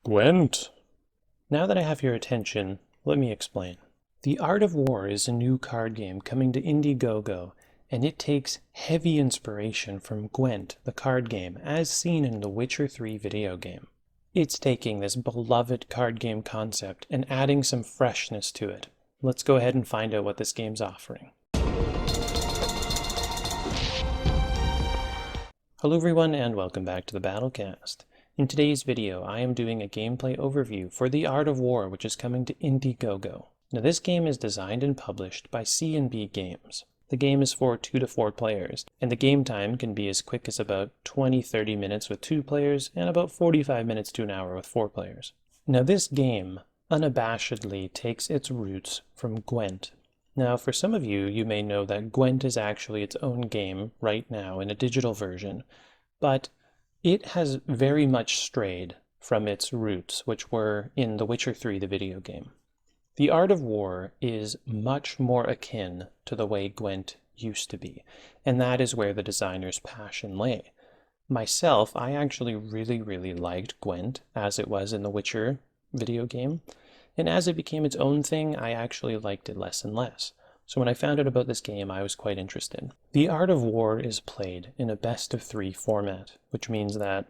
Gwent. Now that I have your attention, let me explain. The Art of War is a new card game coming to Indiegogo, and it takes heavy inspiration from Gwent, the card game, as seen in the Witcher 3 video game. It's taking this beloved card game concept and adding some freshness to it. Let's go ahead and find out what this game's offering. Hello everyone and welcome back to the Battlecast. In today's video, I am doing a gameplay overview for The Art of War, which is coming to Indiegogo. Now this game is designed and published by C&B Games. The game is for 2 to 4 players, and the game time can be as quick as about 20-30 minutes with 2 players and about 45 minutes to an hour with 4 players. Now this game unabashedly takes its roots from Gwent. Now for some of you, you may know that Gwent is actually its own game right now in a digital version, but it has very much strayed from its roots, which were in The Witcher 3, the video game. The Art of War is much more akin to the way Gwent used to be, and that is where the designer's passion lay. Myself, I actually really liked Gwent as it was in The Witcher video game, and as it became its own thing, I actually liked it less and less. So when I found out about this game, I was quite interested. The Art of War is played in a best-of-3 format, which means that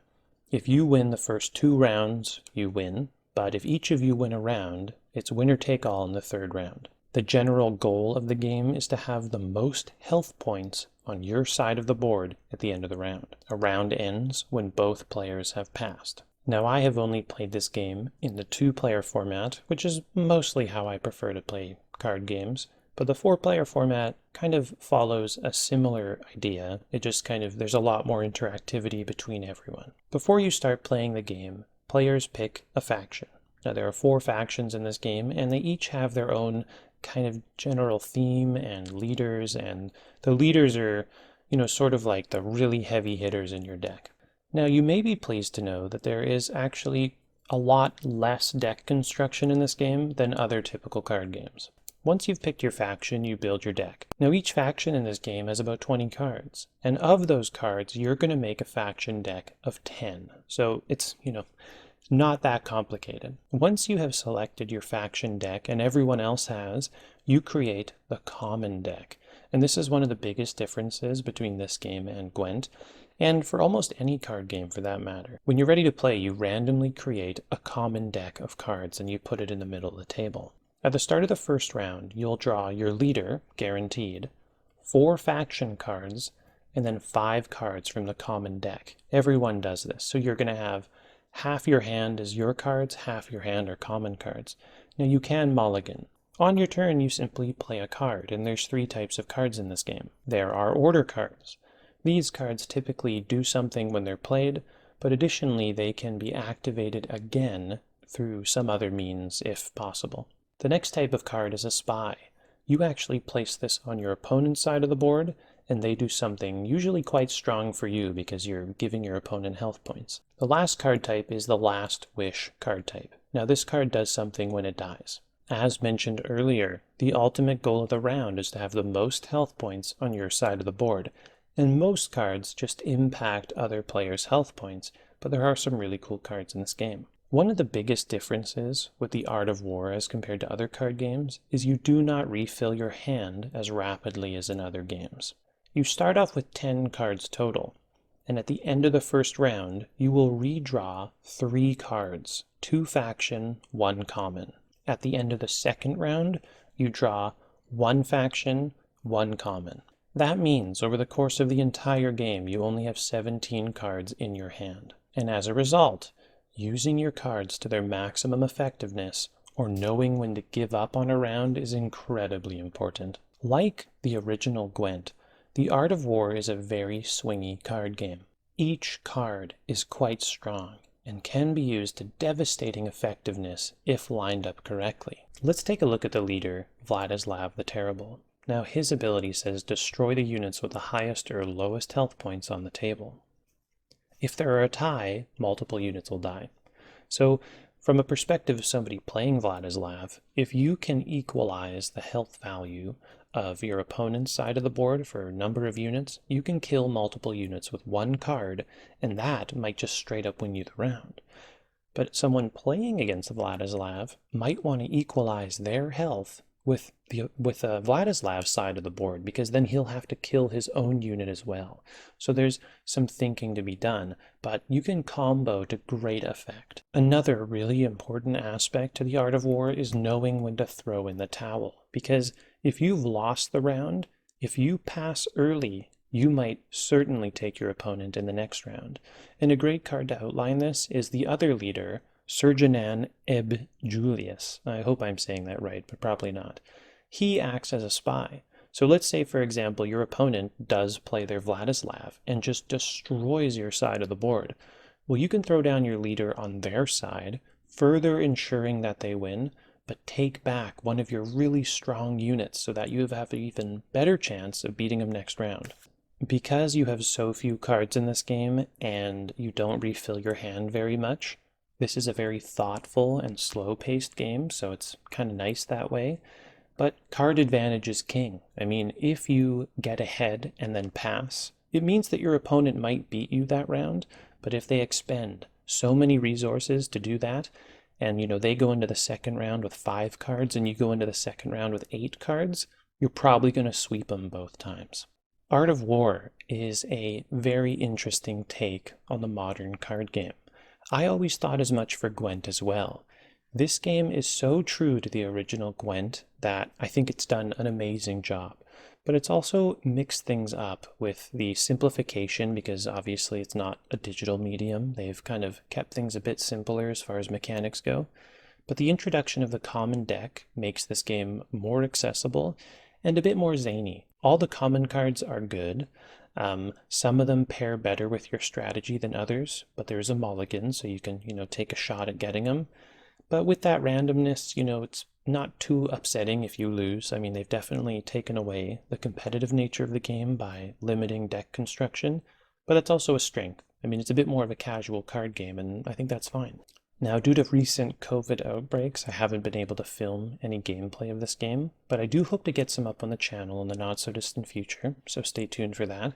if you win the first 2 rounds, you win, but if each of you win a round, it's winner-take-all in the 3rd round. The general goal of the game is to have the most health points on your side of the board at the end of the round. A round ends when both players have passed. Now I have only played this game in the 2-player format, which is mostly how I prefer to play card games. But the 4-player format kind of follows a similar idea. It just there's a lot more interactivity between everyone. Before you start playing the game, players pick a faction. Now there are 4 factions in this game, and they each have their own kind of general theme and leaders, and the leaders are, sort of like the really heavy hitters in your deck. Now you may be pleased to know that there is actually a lot less deck construction in this game than other typical card games. Once you've picked your faction, you build your deck. Now each faction in this game has about 20 cards, and of those cards, you're going to make a faction deck of 10. So it's, not that complicated. Once you have selected your faction deck, and everyone else has, you create the common deck. And this is one of the biggest differences between this game and Gwent, and for almost any card game for that matter. When you're ready to play, you randomly create a common deck of cards, and you put it in the middle of the table. At the start of the first round, you'll draw your leader, guaranteed, 4 faction cards, and then 5 cards from the common deck. Everyone does this, so you're going to have half your hand is your cards, half your hand are common cards. Now you can mulligan. On your turn, you simply play a card, and there's 3 types of cards in this game. There are order cards. These cards typically do something when they're played, but additionally they can be activated again through some other means if possible. The next type of card is a spy. You actually place this on your opponent's side of the board, and they do something usually quite strong for you because you're giving your opponent health points. The last card type is the Last Wish card type. Now this card does something when it dies. As mentioned earlier, the ultimate goal of the round is to have the most health points on your side of the board, and most cards just impact other players' health points, but there are some really cool cards in this game. One of the biggest differences with The Art of War as compared to other card games is you do not refill your hand as rapidly as in other games. You start off with 10 cards total, and at the end of the first round, you will redraw 3 cards, 2 faction, 1 common. At the end of the second round, you draw 1 faction, 1 common. That means over the course of the entire game, you only have 17 cards in your hand. And as a result, using your cards to their maximum effectiveness or knowing when to give up on a round is incredibly important. Like the original Gwent, The Art of War is a very swingy card game. Each card is quite strong and can be used to devastating effectiveness if lined up correctly. Let's take a look at the leader, Vladislav the Terrible. Now his ability says destroy the units with the highest or lowest health points on the table. If there are a tie, multiple units will die. So from a perspective of somebody playing Vladislav, if you can equalize the health value of your opponent's side of the board for a number of units, you can kill multiple units with 1 card, and that might just straight up win you the round. But someone playing against Vladislav might want to equalize their health with Vladislav's side of the board, because then he'll have to kill his own unit as well. So there's some thinking to be done, but you can combo to great effect. Another really important aspect to the art of war is knowing when to throw in the towel, because if you've lost the round, if you pass early, you might certainly take your opponent in the next round. And a great card to outline this is the other leader, Sergeant Eb Julius. I hope I'm saying that right, but probably not. He acts as a spy. So let's say, for example, your opponent does play their Vladislav and just destroys your side of the board. Well, you can throw down your leader on their side, further ensuring that they win, but take back one of your really strong units so that you have an even better chance of beating them next round. Because you have so few cards in this game and you don't refill your hand very much, this is a very thoughtful and slow-paced game, so it's kind of nice that way. But card advantage is king. I mean, if you get ahead and then pass, it means that your opponent might beat you that round, but if they expend so many resources to do that, and they go into the second round with 5 cards and you go into the second round with 8 cards, you're probably going to sweep them both times. Art of War is a very interesting take on the modern card game. I always thought as much for Gwent as well. This game is so true to the original Gwent that I think it's done an amazing job. But it's also mixed things up with the simplification, because obviously it's not a digital medium. They've kind of kept things a bit simpler as far as mechanics go. But the introduction of the common deck makes this game more accessible and a bit more zany. All the common cards are good. Some of them pair better with your strategy than others, but there's a mulligan, so you can, take a shot at getting them. But with that randomness, it's not too upsetting if you lose. I mean, they've definitely taken away the competitive nature of the game by limiting deck construction, but that's also a strength. I mean, it's a bit more of a casual card game, and I think that's fine. Now, due to recent COVID outbreaks, I haven't been able to film any gameplay of this game, but I do hope to get some up on the channel in the not-so-distant future, so stay tuned for that.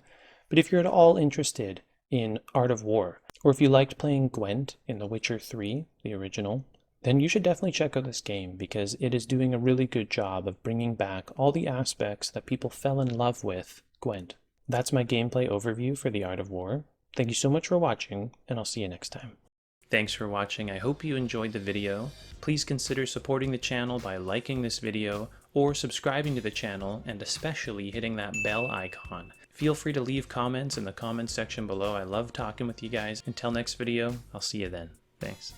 But if you're at all interested in Art of War, or if you liked playing Gwent in The Witcher 3, the original, then you should definitely check out this game, because it is doing a really good job of bringing back all the aspects that people fell in love with Gwent. That's my gameplay overview for the Art of War. Thank you so much for watching, and I'll see you next time. Thanks for watching. I hope you enjoyed the video. Please consider supporting the channel by liking this video or subscribing to the channel, and especially hitting that bell icon. Feel free to leave comments in the comments section below. I love talking with you guys. Until next video, I'll see you then. Thanks.